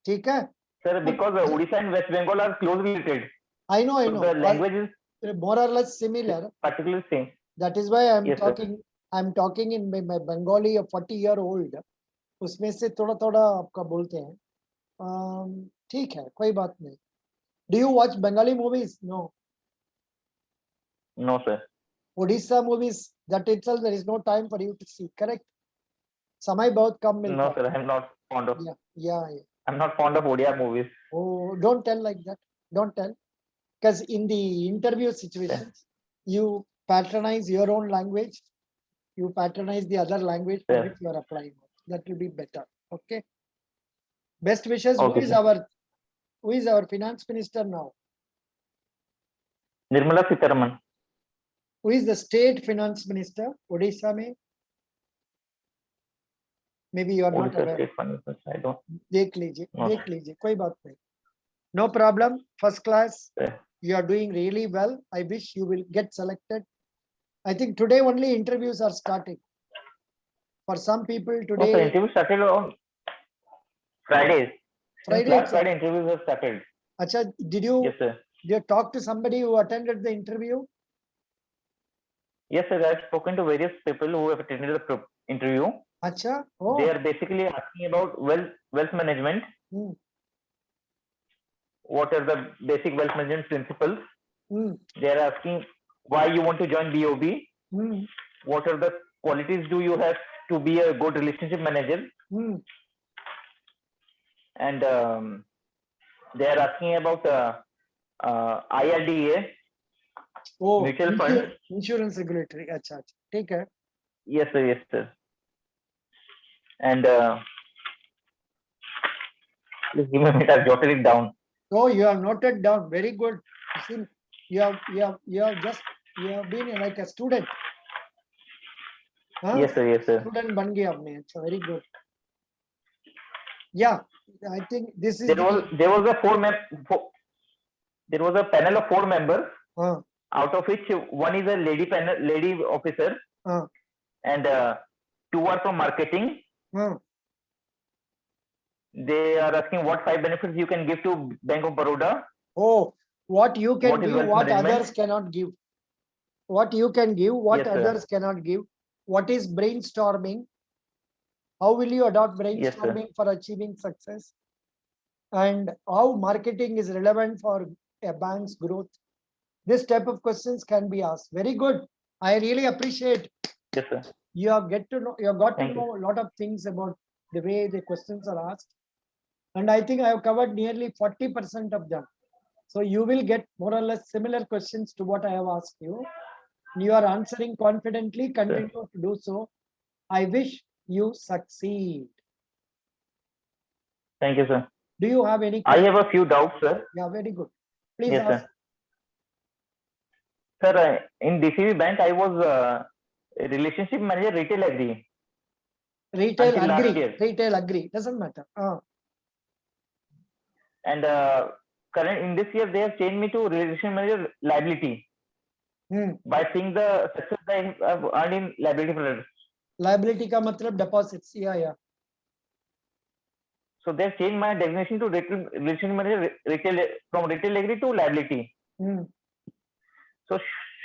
ठीक है? sir, because Odisha and West Bengal are closely related, I know, so the language is more or less similar. particularly same. That is why I'm Yes, sir. talking in my Bengali, a 40-year-old. उसमें से थोड़ा थोड़ा आपका बोलते हैं. ठीक है, कोई बात नहीं. Do you watch Bengali movies? No. No, sir. Odisha movies, that itself there is no time for you to see, correct? समय बहुत कम मिलता No, है. sir. I'm not fond of. Yeah. I'm not fond of Odia movies. Oh, don't tell like that. Don't tell. Because in the interview situations, you patronize your own language. You patronize the other language for Yeah. which you are applying. That will be better. Okay. Best wishes. Okay, Who is our finance minister now? Nirmala Sitharaman. Who is the state finance minister? Odisha mein? Maybe you are not Odisha aware. State Finance Minister, I don't. देख लीजिए, कोई बात नहीं. No problem. First class. Yeah. You are doing really well. I wish you will get selected. I think today only interviews are starting. For some people No, today. sir, interview started on Fridays. Friday. Last Friday interviews have started. Acha, did you talk to somebody who attended the interview? Yes, sir. I've spoken to various people who have attended the interview. Acha. Oh. They are basically asking about wealth management. What are the basic wealth management principles? They are asking why you want to join BOB. What are the qualities do you have to be a good relationship manager? And they are asking about IRDA. Oh, mutual fund. Insurance regulatory. Acha. Take care. Yes, sir. And please give me a minute. I've jotted it down. Oh, you have noted down. Very good. You have been like a student. Huh? Yes, sir. Student ban gaya apne. It's very good. Yeah, I think this is. There was a panel of 4 members. Out of which one is a lady officer. And 2 are from marketing. They are asking what 5 benefits you can give to Bank of Baroda. Oh, what you can give, what others cannot give. What you can give, what others cannot give. What is brainstorming? How will you adopt brainstorming for achieving success? And how marketing is relevant for a bank's growth? This type of questions can be asked. Very good. I really appreciate. Yes, sir. You have got to know a lot of things about the way the questions are asked. And I think I have covered nearly 40% of them. So you will get more or less similar questions to what I have asked you. You are answering confidently. Continue to do so. I wish you succeed. Thank you, sir. Do you have any questions? I have a few doubts, sir. Yeah, very good. Please ask. Sir, in DCB Bank, I was a relationship manager, retail agri. Retail agree. Doesn't matter. And current in this year, they have changed me to relationship manager liability. By seeing the success I have earned in liability products. Liability ka matlab deposits. Yeah. So they have changed my designation to relationship manager from retail agri to liability. So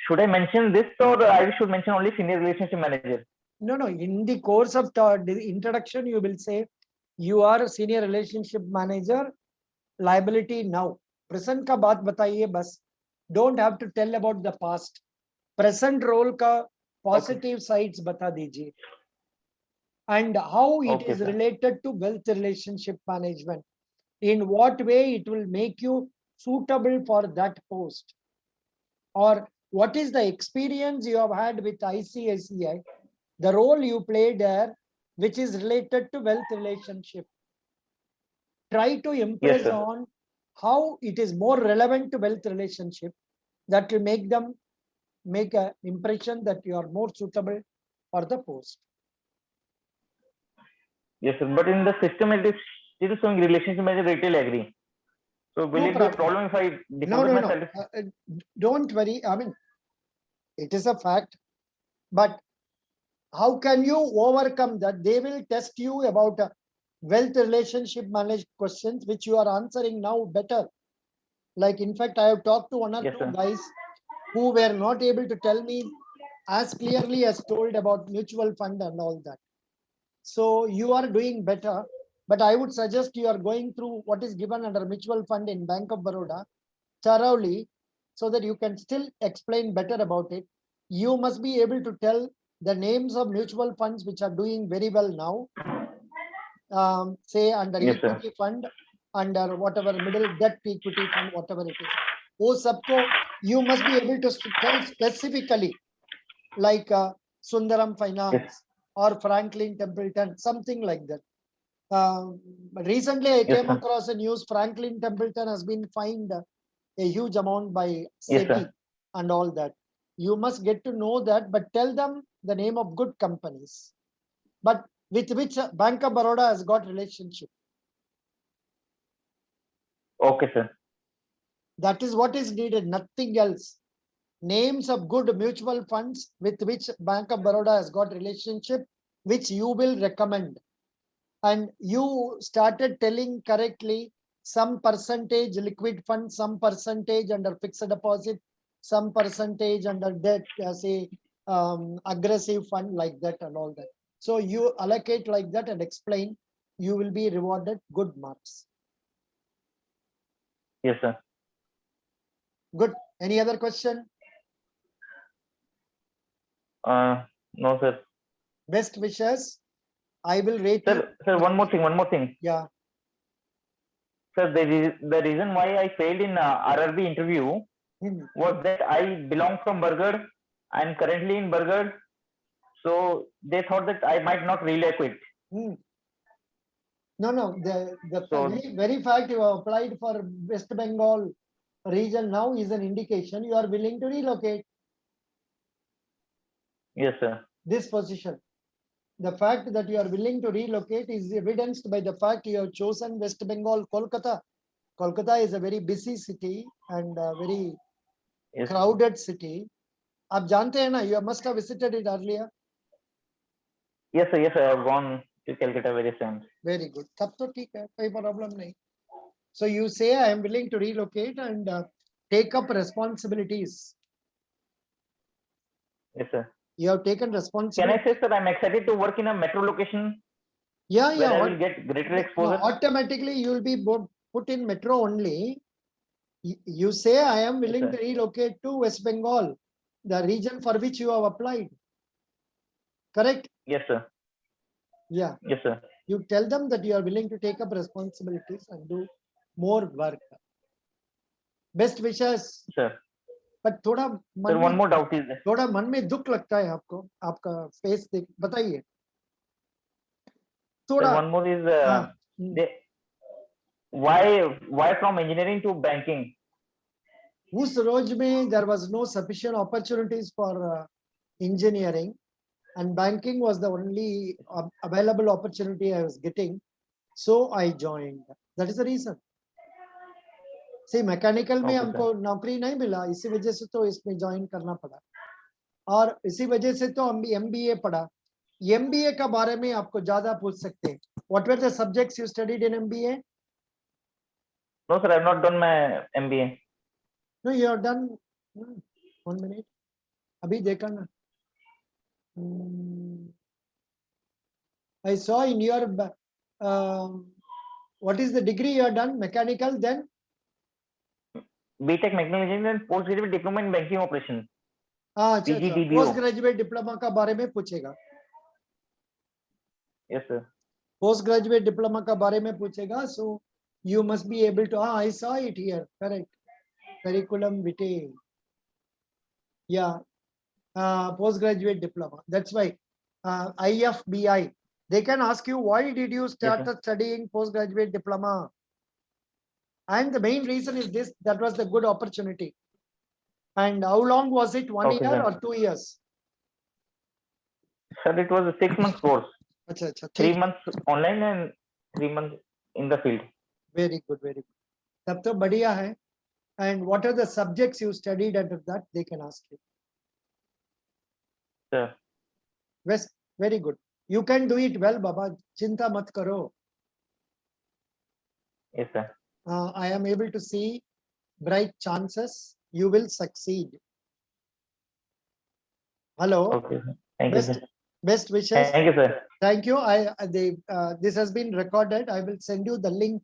should I mention this, or I should mention only senior relationship manager? No. In the course of the introduction, you will say you are a senior relationship manager, liability now. Present ka baat bataiye bas. Don't have to tell about the past. Present role ka positive sides bata dijiye. And how it is related to wealth relationship management. In what way it will make you suitable for that post. Or what is the experience you have had with ICICI, the role you played there, which is related to wealth relationship. Try to impress on how it is more relevant to wealth relationship. That will make them make an impression that you are more suitable for the post. Yes, sir. But in the system, it is still showing relationship manager retail agri. So will it be a problem if I deposit my salary? Don't worry. I mean, it is a fact, but how can you overcome that? They will test you about wealth relationship managed questions, which you are answering now better. Like, in fact, I have talked to one or Yes, two sir. guys who were not able to tell me as clearly as told about mutual fund and all that. So you are doing better, but I would suggest you are going through what is given under mutual fund in Bank of Baroda thoroughly, so that you can still explain better about it. You must be able to tell the names of mutual funds which are doing very well now. Say under Yes, sir. equity fund, under whatever middle debt equity fund, whatever it is. Oh, subco, you must be able to tell specifically, like Sundaram Finance Yes. or Franklin Templeton, something like that. Recently, I Yes, came sir. across a news. Franklin Templeton has been fined a huge amount by Yes, SEBI sir. and all that. You must get to know that, but tell them the name of good companies, but with which Bank of Baroda has got relationship. Okay, sir. That is what is needed, nothing else. Names of good mutual funds with which Bank of Baroda has got relationship, which you will recommend. And you started telling correctly, some percentage liquid fund, some percentage under fixed deposit, some percentage under debt, say aggressive fund, like that and all that. So you allocate like that and explain, you will be rewarded good marks. Yes, sir. Good. Any other question? No, sir. Best wishes. I will rate you. Sir, one more thing. Yeah. Sir, the reason why I failed in RRB interview Hmm. was that I belong from Bargarh. I'm currently in Bargarh. So they thought that I might not relocate. Hmm. No. The So very fact you have applied for West Bengal region now is an indication you are willing to relocate yes, sir. this position. The fact that you are willing to relocate is evidenced by the fact you have chosen West Bengal, Kolkata. Kolkata is a very busy city and a very Yes. crowded city. आप जानते हैं ना, you must have visited it earlier. Yes, sir. Yes, sir. I've gone to Calcutta various times. Very good. तब तो ठीक है, कोई problem नहीं. So you say I am willing to relocate and take up responsibilities. Yes, sir. You have taken Can responsibility. I say, sir, I'm excited to work in a metro location Yeah. where I will get greater exposure? No, automatically you will be put in metro only. You say I am willing to relocate to West Bengal, the region for which you have applied. Correct? Yes, sir. Yeah. Yes, sir. You tell them that you are willing to take up responsibilities and do more work. Best wishes. Sir. But थोड़ा Sir, one more doubt is there. थोड़ा मन में दुख लगता है आपको, आपका face देख, बताइए थोड़ा. Sir, one more is why from engineering to banking? उस रोज में there was no sufficient opportunities for engineering, and banking was the only available opportunity I was getting, so I joined. That is the reason. See, mechanical में हमको नौकरी नहीं मिला, इसी वजह से तो इसमें ज्वाइन करना पड़ा, और इसी वजह से तो हम भी MBA पढ़ा. MBA का बारे में आपको ज्यादा पूछ सकते हैं. What were the subjects you studied in MBA? No, sir, I have not done my MBA. No, you have done. 1 minute. अभी देखा ना. I saw in your what is the degree you have done? Mechanical, then BTech Mechanical Engineering and postgraduate diploma in banking operation. PGDBO. Post graduate diploma का बारे में पूछेगा. Yes, sir. Post graduate diploma का बारे में पूछेगा. So you must be able to. I saw it here. Correct. Curriculum vitae. Yeah. Postgraduate diploma. That's why IFBI. They can ask you, why did you start studying postgraduate diploma? And the main reason is this: that was the good opportunity. And how long was it? 1 year or 2 years? Sir, it was a 6 month course. Achha, 3 months online and 3 months in the field. Very good, very good. तब तो बढ़िया है. And what are the subjects you studied under that? They can ask you. sir. Very good. You can do it well, Baba. Chinta mat karo. Yes, sir. I am able to see bright chances. You will succeed. Hello. Okay, sir. Thank you, Best, sir. best wishes. Thank you, sir. Thank you. This has been recorded. I will send you the link.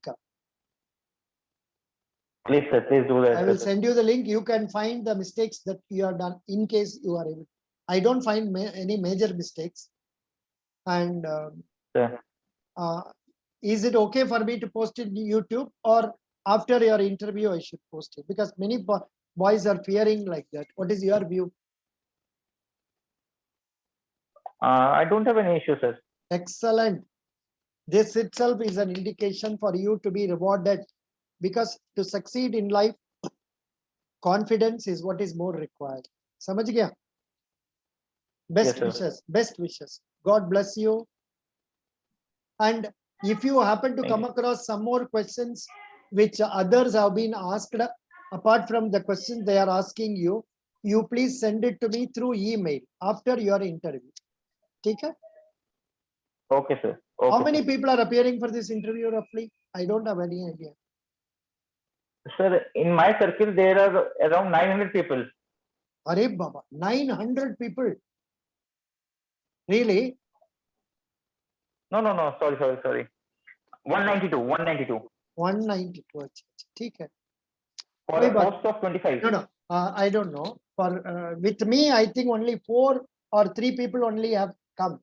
Please, sir. Please do that. I will sir. send you the link. You can find the mistakes that you have done in case you are able. I don't find any major mistakes. And Sir. is it okay for me to post it in YouTube, or after your interview I should post it? Because many boys are fearing like that. What is your view? I don't have any issue, sir. Excellent. This itself is an indication for you to be rewarded, because to succeed in life, confidence is what is more required. Samajh gaya? Best Yes, sir. wishes. Best wishes. God bless you. And if you happen to Thank come you. across some more questions which others have been asked, apart from the questions they are asking you, you please send it to me through email after your interview. Okay? Okay, sir. Okay, How many sir. people are appearing for this interview roughly? I don't have any idea. Sir, in my circle, there are around 900 people. Arey Baba, 900 people. Really? No, no, no. Sorry. 192. 192. 192. अच्छा, ठीक है. For कोई a बात post of 25. No, I don't know. For with me, I think only 4 or 3 people only have come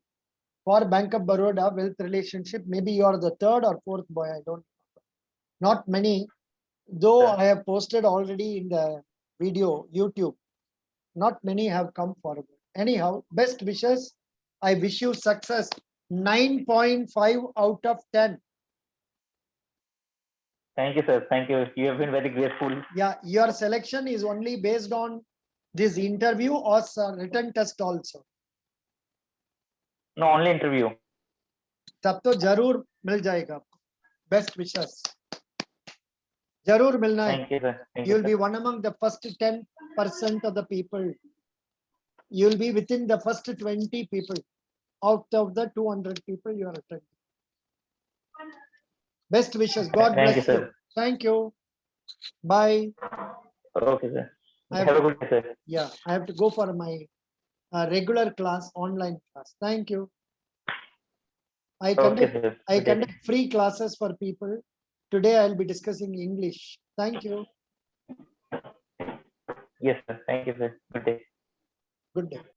for Bank of Baroda wealth relationship. Maybe you are the third or fourth boy. I don't know. Not many, though Yeah. I have posted already in the video YouTube. Not many have come forward. Anyhow, best wishes. I wish you success. 9.5 out of 10. Thank you, sir. Thank you. You have been very grateful. Yeah, your selection is only based on this interview or written test also. No, only interview. तब तो जरूर मिल जाएगा आपको. Best wishes. जरूर मिलना है. Thank you, sir. Thank You you, will be sir. one among the first 10% of the people. You will be within the first 20 people out of the 200 people you are attending. Best wishes. God Thank bless you, you. sir. Thank you. Bye. Okay, sir. I have Have a to, good day, sir. yeah, I have to go for my regular class, online class. Thank you. I Okay, sir. Good day. conduct free classes for people. Today I'll be discussing English. Thank you. Yes, sir. Thank you, sir. Good day. Good day.